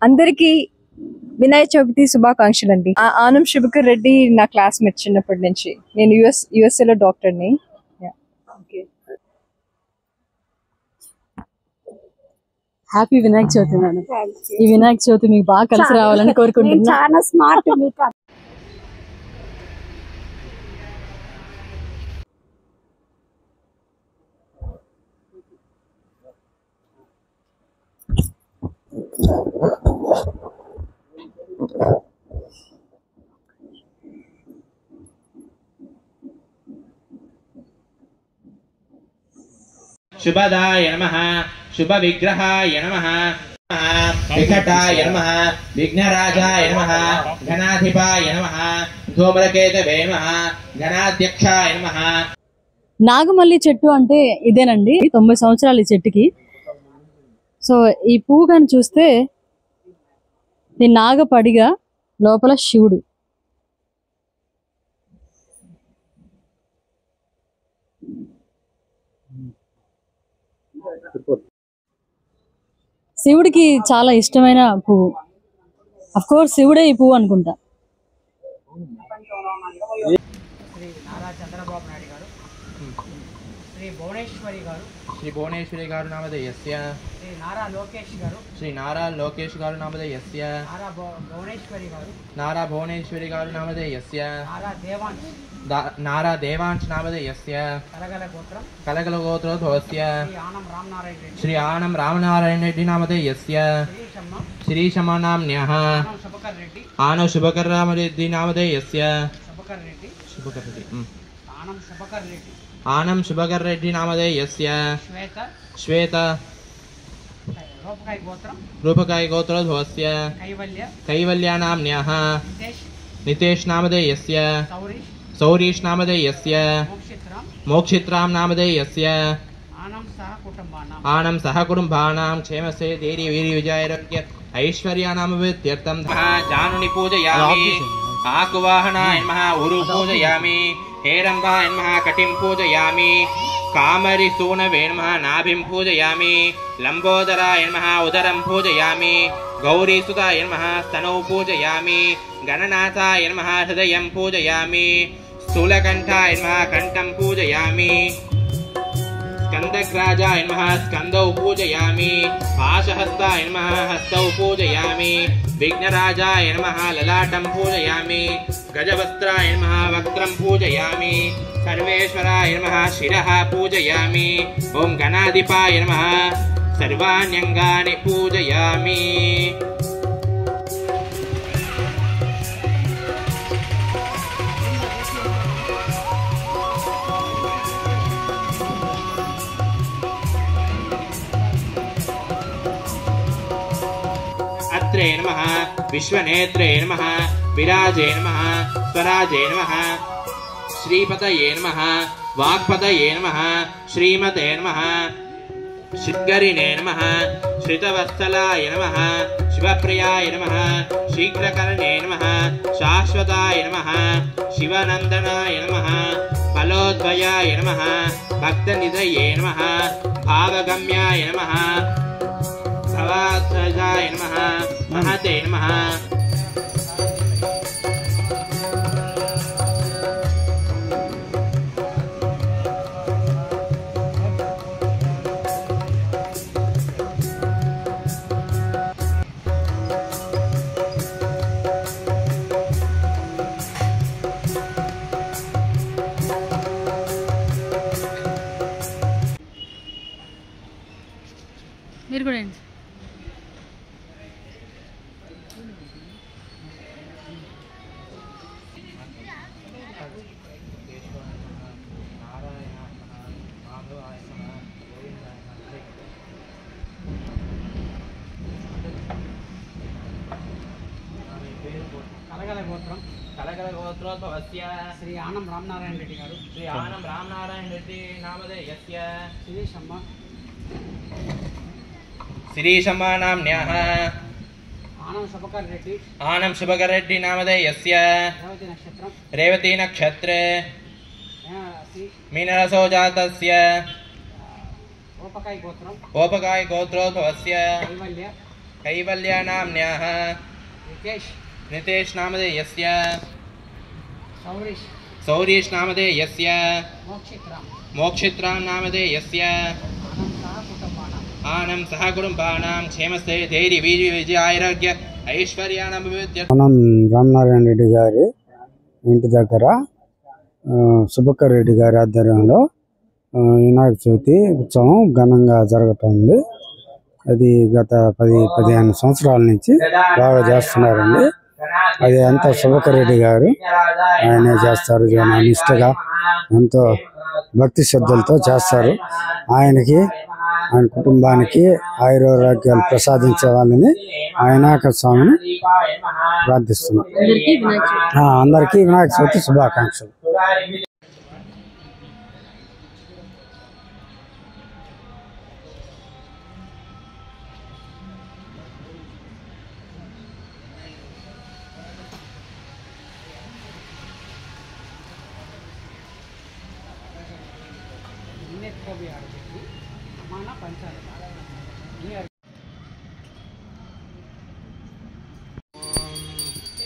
అందరికీ వినాయక చవితి శుభాకాంక్షలు అండి. ఆనం శుభకర్ రెడ్డి నా క్లాస్మేట్ చిన్నప్పటి నుంచి. నేను యుఎస్ఏలో డాక్టర్ని. Happy Vinayaka Chavithi madam. ఈ వినాయక చవితి మీకు బాగా కలిసి రావాలని కోరుకుంటున్నాను. చాలా స్మార్ట్ మీకు. शुभदाय नमः शुभ विग्रहाय नमः विकटाय नमः विघ्नराजाय नमः घनाधिपाय नमः धूम्रकेतवे नमः घनाध्यक्षाय नमः. నాగమల్లి చెట్టు అంటే ఇదేనండి. 90 సంవత్సరాలు ఈ చెట్టుకి. సో ఈ పువ్వు కానీ చూస్తే ఈ నాగపడిగా లోపల శివుడు. శివుడికి చాలా ఇష్టమైన పువ్వు. అఫ్ కోర్స్ శివుడే ఈ పువ్వు అనుకుంటా. श्री भुवनेश्वरी गारु नामधेयस्य श्री नारा लोकेश गारु नामधेयस्य नारा भुवनेश्वरी गारु नामधेयस्य नारा देवांश नामधेयस्य कलगल गोत्रोद्भवस्य श्री आनम रामनारायण रेड्डी नामधेयस्य श्री शमा नाम्न्यः आनव शुभकर रामरेड्डी नामधेयस्य आनम शुभकर रेड्डी नामधेयस्य श्वेत रूपकाय गोत्रोद्भवस्य कैवल्या नाम्न्यः नितेश नामधेयस्य सौरीश नामधेयस्य मोक्षित्राम नामधेयस्य आनम सह कुटुंबानां क्षेमसे धैर्य वीर्य विजयारोग्य ऐश्वर्यानामवृद्ध्यर्थं जानुनि पूजयामि आकुवाहनाय नमः उरु पूजयामि हेरंबाय नमः कटिं पूजयामि कामरि सूनवे नमः नाभिं पूजयामि लंबोदराय नमः उदरं पूजयामि गौरीसुताय नमः स्तनौ पूजयामि गणनाथाय नमः हृदयं पूजयामि स्थूलकण्ठाय नमः कण्ठं पूजयामि स्कंदग्राजाय नमः स्कंदौ पूजयामि पाशहस्ताय नमः हस्तौ पूजयामि विघ्नराजाय नमः ललाटं पूजयामि गजवस्त्राय नमः वक्त्रं पूजयामि सर्वेश्वराय नमः शिरः पूजयामि ओं गणाधिपाय नमः सर्वाण्यङ्गानि पूजयामि. अत्रे नमः विश्वनेत्रे नमः विराजे नमः स्वराजे नमः श्रीपतये नमः वाक्पतये नमः श्रीमते नमः श्रीगरिणे नमः श्रितवत्सलाय नमः शिवप्रियाय नमः शीघ्रकरणे नमः शाश्वताय नमः शिवनन्दनाय नमः फलोद्भयाय नमः भक्तनिधये नमः भावगम्याय नमः भवात्मजाय नमः महते नमः. మీరు కూడా कलगल गोत्रोद्भवस्य श्री आनम रामनारायण रेड्डी गारु श्री आनम रामनारायण रेड्डी नामधेयस्य श्रीशम्मा नाम्न्यः आनम शुभकर रेड्डी नामधेयस्य रेवती नक्षत्र मीनरसो जातस्य ओपकाय गोत्रोद्भवस्य कैवल्यानाम्न्याः नितेश नामधेयस्य सौरीश नामधेयस्य मोक्षित्रां नामधेयस्य आनं सह कुटुंबानां क्षेमस्ते धैर्य विजयारोग्य ऐश्वर्याणाभिवृद्धि। మనం రామనారాయణ రెడ్డి గారి ఇంటి దగ్గర సుబ్బక్కర్ రెడ్డి గారి ఆధ్వర్యంలో వినాయక చవితి ఉత్సవం ఘనంగా జరుగుతుంది. అది గత 10-15 సంవత్సరాల నుంచి బాగా చేస్తున్నారండి. అది అంతా సుబ్బక్కర్ రెడ్డి గారు ఆయనే చేస్తారు. నిష్ఠగా ఎంతో భక్తి శ్రద్ధలతో చేస్తారు. ఆయనకి ఆయన కుటుంబానికి ఆయురారోగ్యాలు ప్రసాదించేవాళ్ళని వినాయక స్వామిని ప్రార్థిస్తున్నాం. అందరికీ వినాయక చవితి శుభాకాంక్షలు.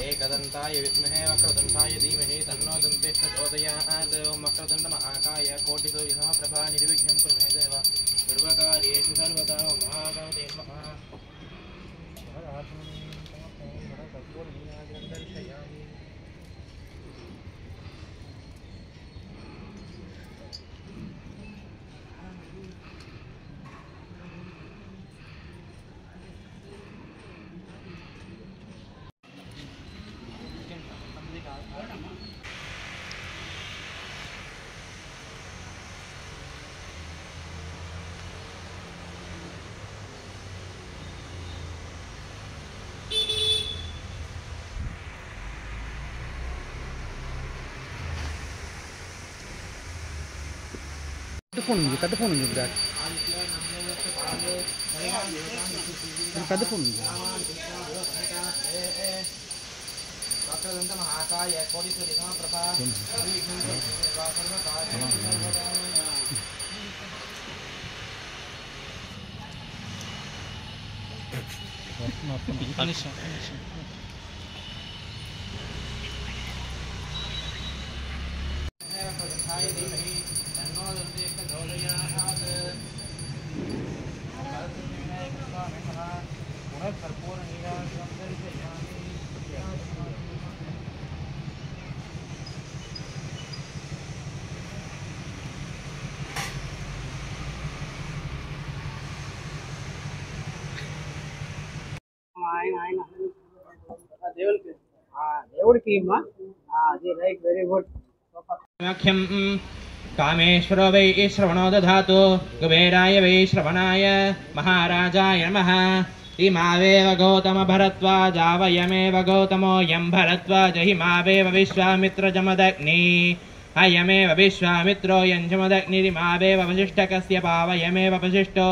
एकदन्ताय विद्महे वक्रतुण्डाय धीमहि तन्नो दन्तेः प्रचोदयात्। ओं वक्रतुण्ड महाकाय कोटिसूर्यसमप्रभा निर्विघ्नं कुरु मे देव सर्वकार्येषु सर्वदा। ओं महागणपते नमः। दर्शयामि। పెద్ద ఫోన్ ఉంది పెద్ద ఫోన్ ఉంది. वक्रतुण्ड महाकाय कोटिसूर्यसमप्रभा निर्विघ्नं कुरु मे देव सर्वकार्येषु सर्वदा। దేవుడికి వెరీ గుడ్. कामेश्वरो वै श्रवणो दधातु कुबेराय वै श्रवणाय महाराजाय नमः। इमावेव गौतम भरद्वाजावयमेव गौतमो यं भरद्वाज हिमावेव विश्वामित्रजमदग्नि अयमेव विश्वामित्रो यञ्जमदग्निरिमावेव वसिष्ठकस्य पावयमेव वसिष्ठो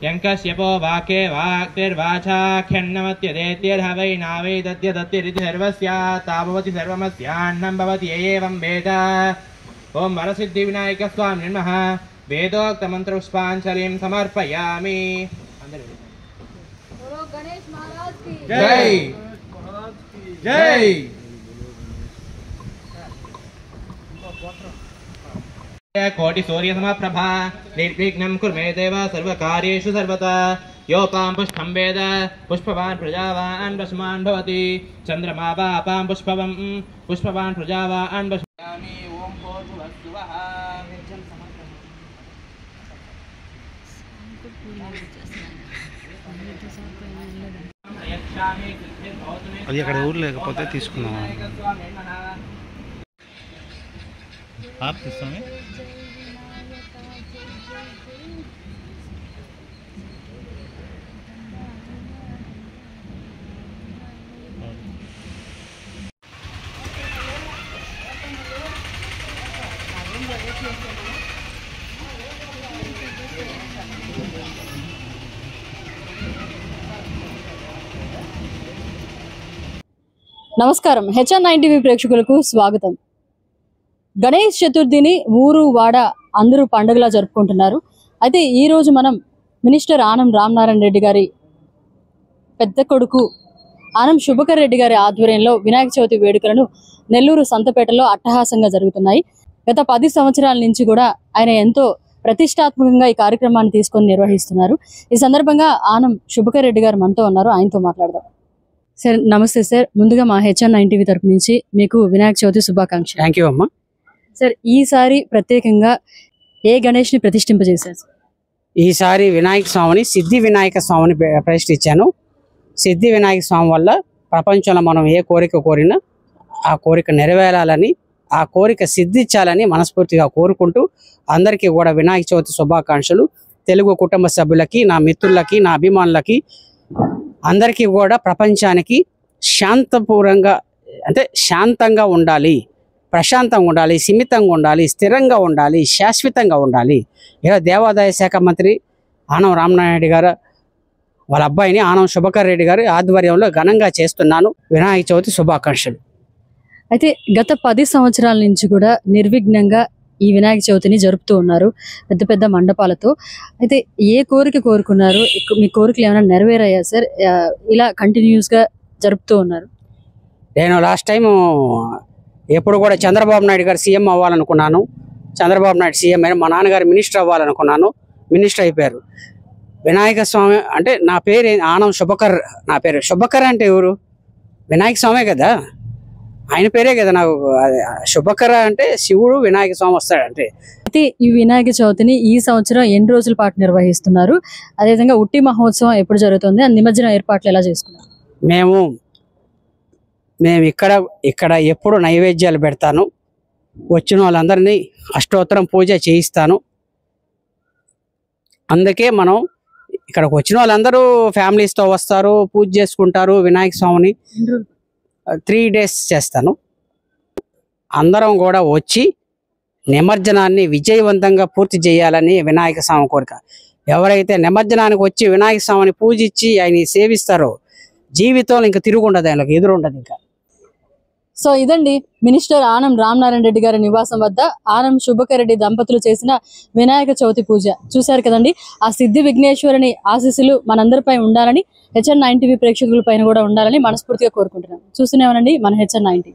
यङ्कस्यपो वाक्ये वाक्तिर्वाचाख्यन्नमत्यदेत्यर्ह वै नावेदत्यदत्यरिति सर्वस्यात्ताभवति सर्वमस्यान्नं भवति एवं वेद। ओं वरसिद्धिविनायक स्वामिने नमः। वेदोक्तमन्त्रपुष्पाञ्जलिं समर्पयामि। जय जय। कोटिसूर्यसमप्रभा निर्विघ्नं कुरु मे देव सर्वकार्येषु सर्वदा। योपां पुष्पं वेद पुष्पवान् प्रजावान् वसुमान् भवति। चन्द्रमा वापां पुष्पवान् प्रजावान् वसुयामि। ओं भूर्भुवस्सुवः। అది అక్కడ ఊరు లేకపోతే తీసుకున్నాం. ఆపిస్తామే. నమస్కారం. HN9 ప్రేక్షకులకు స్వాగతం. గణేష్ చతుర్థిని ఊరు వాడ అందరూ పండుగలా జరుపుకుంటున్నారు. అయితే ఈ రోజు మనం మినిస్టర్ ఆనం రామనారాయణ రెడ్డి గారి పెద్ద కొడుకు ఆనం శుభకర్ రెడ్డి గారి ఆధ్వర్యంలో వినాయక చవితి వేడుకలను నెల్లూరు సంతపేటలో అట్టహాసంగా జరుగుతున్నాయి. గత 10 సంవత్సరాల నుంచి కూడా ఆయన ఎంతో ప్రతిష్టాత్మకంగా ఈ కార్యక్రమాన్ని తీసుకొని నిర్వహిస్తున్నారు. ఈ సందర్భంగా ఆనం శుభకర్ రెడ్డి గారు మనతో ఉన్నారు, ఆయనతో మాట్లాడదాం. సార్ నమస్తే సార్. ముందుగా మా HN9 TV తరపు నుంచి మీకు వినాయక చవితి శుభాకాంక్షలు. థ్యాంక్ యూ అమ్మా. సార్ ఈసారి ప్రత్యేకంగా ఏ గణేష్ ని ప్రతిష్ఠింపజేశారు? ఈసారి వినాయక స్వామిని సిద్ధి వినాయక స్వామిని ప్రతిష్ఠించాను. సిద్ధి వినాయక స్వామి వల్ల ప్రపంచంలో మనం ఏ కోరిక కోరినా ఆ కోరిక నెరవేరాలని, ఆ కోరిక సిద్ధించాలని మనస్ఫూర్తిగా కోరుకుంటూ అందరికీ కూడా వినాయక చవితి శుభాకాంక్షలు. తెలుగు కుటుంబ సభ్యులకి, నా మిత్రులకి, నా అభిమానులకి అందరికీ కూడా ప్రపంచానికి శాంతపూర్వంగా అంటే శాంతంగా ఉండాలి, ప్రశాంతంగా ఉండాలి, సిమితంగా ఉండాలి, స్థిరంగా ఉండాలి, శాశ్వతంగా ఉండాలి. ఇలా దేవాదాయ శాఖ మంత్రి ఆనం రామనాయుడు గారు వాళ్ళ అబ్బాయిని ఆనం శుభకర్ రెడ్డి గారి ఆధ్వర్యంలో ఘనంగా చేస్తున్నాను. వినాయక చవితి శుభాకాంక్షలు. అయితే గత 10 సంవత్సరాల నుంచి కూడా నిర్విఘ్నంగా ఈ వినాయక చవితిని జరుపుతూ ఉన్నారు పెద్ద పెద్ద మండపాలతో. అయితే ఏ కోరిక కోరుకున్నారు? మీ కోరికలు ఏమైనా నెరవేరాయా సార్? ఇలా కంటిన్యూస్ గా జరుపుతూ ఉన్నారు. నేను లాస్ట్ టైం ఎప్పుడు కూడా చంద్రబాబు నాయుడు గారు సీఎం అవ్వాలనుకున్నాను. చంద్రబాబు నాయుడు సీఎం అయినా మా నాన్నగారు మినిస్టర్ అవ్వాలనుకున్నాను. మినిస్టర్ అయిపోయారు. వినాయక స్వామి అంటే నా పేరు ఆనం శుభకర్. నా పేరు శుభకర్ అంటే ఎవరు? వినాయక స్వామే కదా, ఆయన పేరే కదా నాకు. శుభకర అంటే శివుడు, వినాయక స్వామి వస్తాడంటే. అయితే ఈ వినాయక చవితిని ఈ సంవత్సరం ఎన్ని రోజుల పాటు నిర్వహిస్తున్నారు? అదేవిధంగా ఉట్టి మహోత్సవం ఎప్పుడు జరుగుతుంది? నిమజ్జనం ఏర్పాట్లు ఎలా చేసుకున్నారు? మేము ఇక్కడ ఎప్పుడు నైవేద్యాలు పెడతాను. వచ్చిన వాళ్ళందరినీ అష్టోత్తరం పూజ చేయిస్తాను. అందుకే మనం ఇక్కడికి వచ్చిన వాళ్ళందరూ ఫ్యామిలీస్తో వస్తారు, పూజ చేసుకుంటారు. వినాయక స్వామిని 3 days చేస్తాను. అందరం కూడా వచ్చి నిమజ్జనాన్ని విజయవంతంగా పూర్తి చేయాలని వినాయక స్వామి కోరిక. ఎవరైతే నిమజ్జనానికి వచ్చి వినాయక స్వామిని పూజించి ఆయన సేవిస్తారో జీవితంలో ఇంకా తిరుగుండదు, ఆయనకు ఎదురుండదు ఇంకా. సో ఇదండి మినిస్టర్ ఆనం రామనారాయణ రెడ్డి గారి నివాసం వద్ద ఆనం శుభకర్ రెడ్డి దంపతులు చేసిన వినాయక చవితి పూజ చూశారు కదండి. ఆ సిద్ధి విఘ్నేశ్వరుని ఆశీస్సులు మనందరిపై ఉండాలని, HN9 TV ప్రేక్షకుల పైన కూడా ఉండాలని మనస్ఫూర్తిగా కోరుకుంటున్నాను. చూస్తూనే ఉండండి మన HN9 TV.